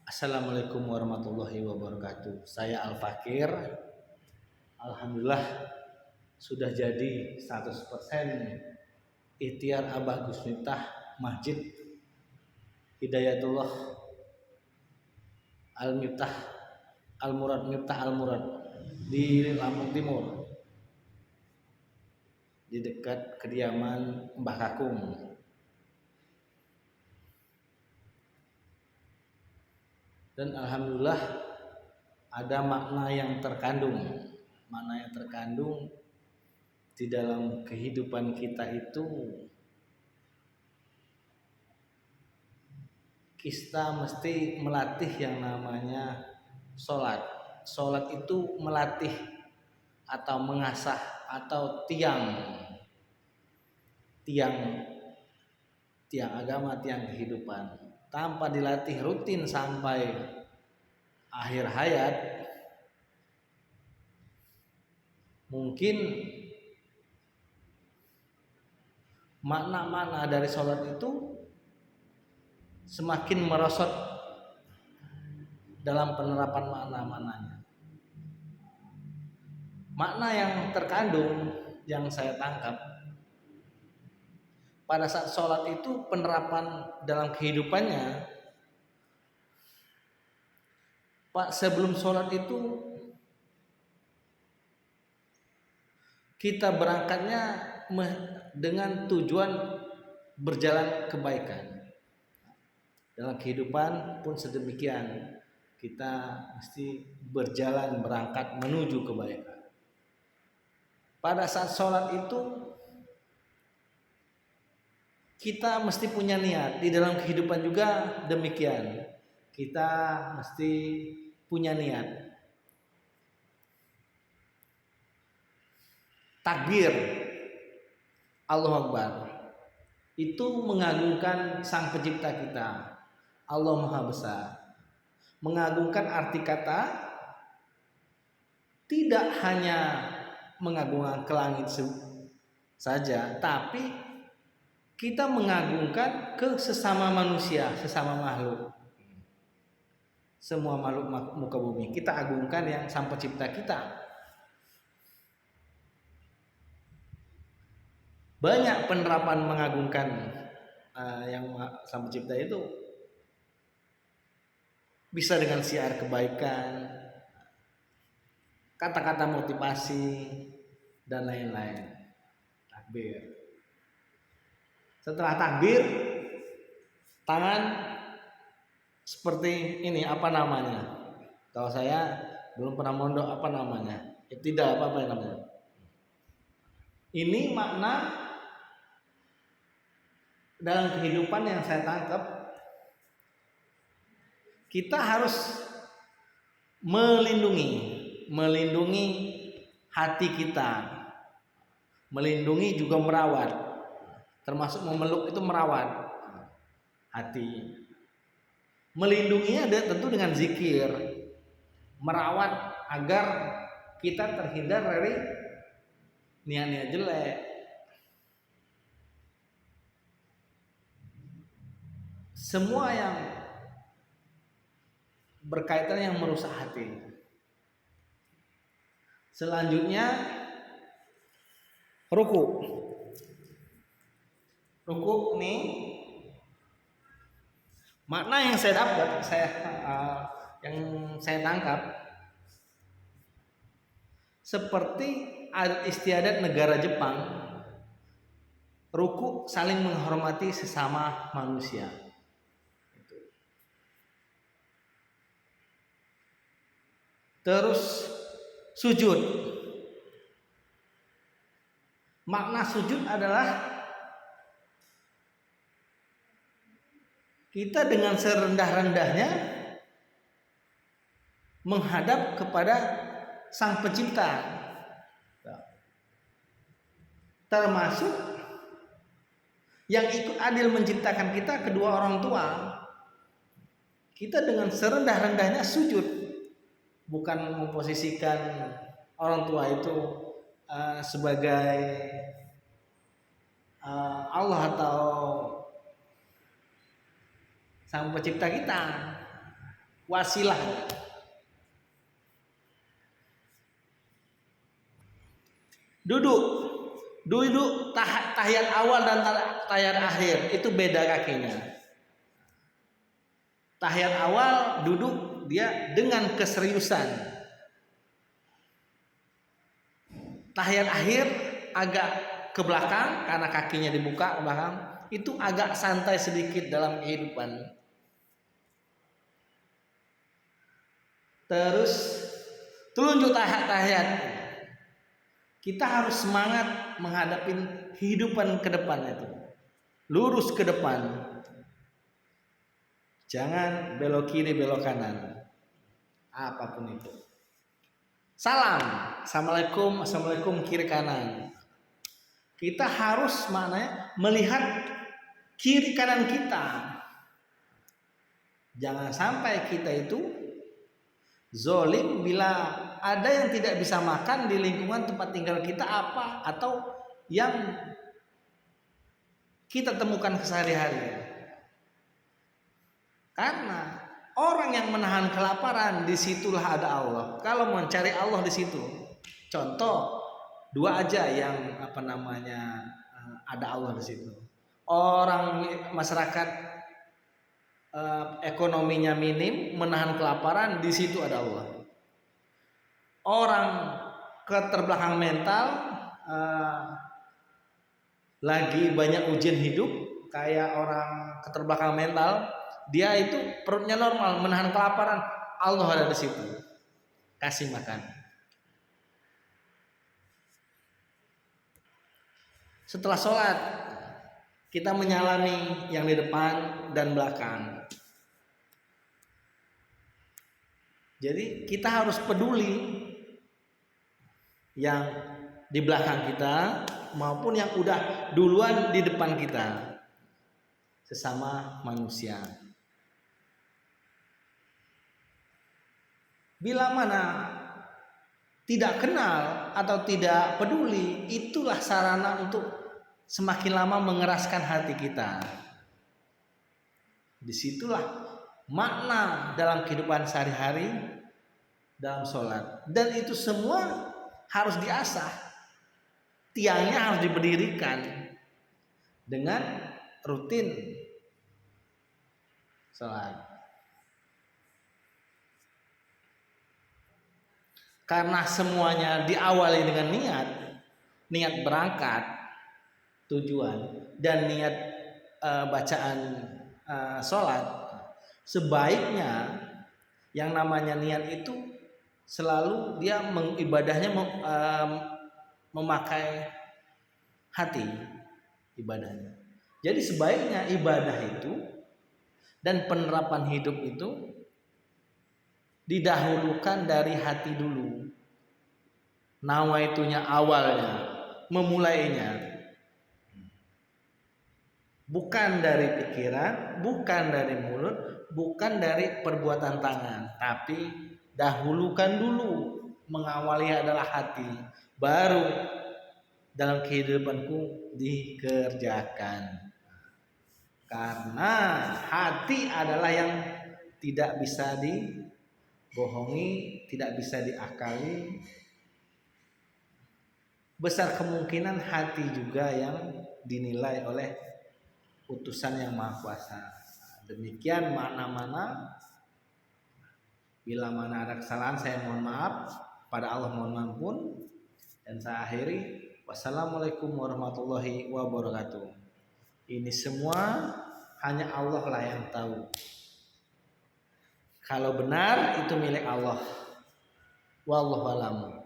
Assalamualaikum warahmatullahi wabarakatuh. Saya Al Fakir. Alhamdulillah sudah jadi 100% ikhtiar Abah Gus Miftah Masjid Hidayatullah Al Miftah Al Murad Miftah Al Murad di Lampung Timur, di dekat kediaman Mbah Kakung. Dan alhamdulillah ada makna yang terkandung di dalam kehidupan kita itu. Kita mesti melatih yang namanya sholat. Sholat itu melatih atau mengasah atau tiang agama, tiang kehidupan. Tanpa dilatih rutin sampai akhir hayat, mungkin makna-makna dari sholat itu semakin merosot dalam penerapan makna-maknanya. Makna yang terkandung yang saya tangkap pada saat sholat itu, penerapan dalam kehidupannya, Pak, sebelum sholat itu kita berangkatnya dengan tujuan berjalan kebaikan. Dalam kehidupan pun sedemikian, kita mesti berangkat menuju kebaikan. Pada saat sholat itu kita mesti punya niat. Di dalam kehidupan juga demikian, kita mesti punya niat. Takbir Allahu Akbar itu mengagungkan Sang Pencipta kita, Allah Maha Besar. Mengagungkan arti kata tidak hanya mengagungkan ke langit saja, tapi kita mengagungkan ke sesama manusia, sesama makhluk. Semua makhluk muka bumi kita agungkan yang Sang Pencipta kita. Banyak penerapan mengagungkan yang Sang Pencipta itu, bisa dengan syiar kebaikan, kata-kata motivasi, dan lain-lain. Takbir. Setelah takbir, tangan seperti ini, apa namanya? Kalau saya belum pernah mondok, apa namanya? Tidak apa namanya? Ini makna dalam kehidupan yang saya tangkap. Kita harus melindungi hati kita, melindungi juga merawat, termasuk memeluk itu merawat hati. Melindunginya tentu dengan zikir, merawat agar kita terhindar dari niat-niat jelek. Semua yang berkaitan yang merusak hati. Selanjutnya ruku nih, makna yang saya dapat, yang saya tangkap, seperti adat istiadat negara Jepang, ruku saling menghormati sesama manusia. Terus sujud. Makna sujud adalah kita dengan serendah-rendahnya menghadap kepada Sang Pencipta. Termasuk yang ikut adil menciptakan kita, kedua orang tua. Kita dengan serendah-rendahnya sujud. Bukan memposisikan orang tua itu sebagai Allah atau Sang Pencipta kita. wasilah. Duduk, tahiyat awal dan tahiyat akhir itu beda kakinya. Tahiyat awal duduk dia dengan keseriusan. Tahiyat akhir agak ke belakang karena kakinya dibuka ke belakang, itu agak santai sedikit dalam kehidupan. Terus telunjuk tahiyat. Kita harus semangat menghadapi kehidupan ke depan itu. Lurus ke depan. Jangan belok kiri, belok kanan. Apapun itu. Salam. Assalamualaikum kiri kanan. Kita harus melihat kiri kanan kita. Jangan sampai kita itu zolim bila ada yang tidak bisa makan di lingkungan tempat tinggal kita atau yang kita temukan sehari-hari. Karena orang yang menahan kelaparan, disitulah ada Allah. Kalau mencari Allah di situ, contoh 2 aja yang ada Allah di situ. Orang masyarakat ekonominya minim, menahan kelaparan, di situ ada Allah. Orang keterbelakang mental, lagi banyak ujian hidup, kayak orang keterbelakang mental, dia itu perutnya normal, menahan kelaparan, Allah ada di situ, kasih makan. Setelah sholat, kita menyalami yang di depan dan belakang. Jadi kita harus peduli yang di belakang kita maupun yang udah duluan di depan kita, sesama manusia. Bila mana tidak kenal atau tidak peduli, itulah sarana untuk semakin lama mengeraskan hati kita. Disitulah makna dalam kehidupan sehari-hari, dalam sholat. Dan itu semua harus diasah. Tiangnya harus diberdirikan dengan rutin sholat. Karena semuanya diawali dengan niat berangkat, tujuan, dan niat bacaan sholat. Sebaiknya yang namanya niat itu selalu dia ibadahnya memakai hati ibadahnya. Jadi sebaiknya ibadah itu dan penerapan hidup itu didahulukan dari hati dulu. Nawaitunya awalnya, memulainya. Bukan dari pikiran, bukan dari mulut, bukan dari perbuatan tangan, tapi dahulukan dulu, mengawali adalah hati, baru dalam kehidupanku dikerjakan. Karena hati adalah yang tidak bisa dibohongi, tidak bisa diakali. Besar kemungkinan hati juga yang dinilai oleh utusan yang Maha Kuasa. Demikian mana-mana. Bila mana ada kesalahan saya mohon maaf, pada Allah mohon ampun. Dan saya akhiri, wassalamualaikum warahmatullahi wabarakatuh. Ini semua hanya Allah lah yang tahu. Kalau benar itu milik Allah. Wallahu a'lam.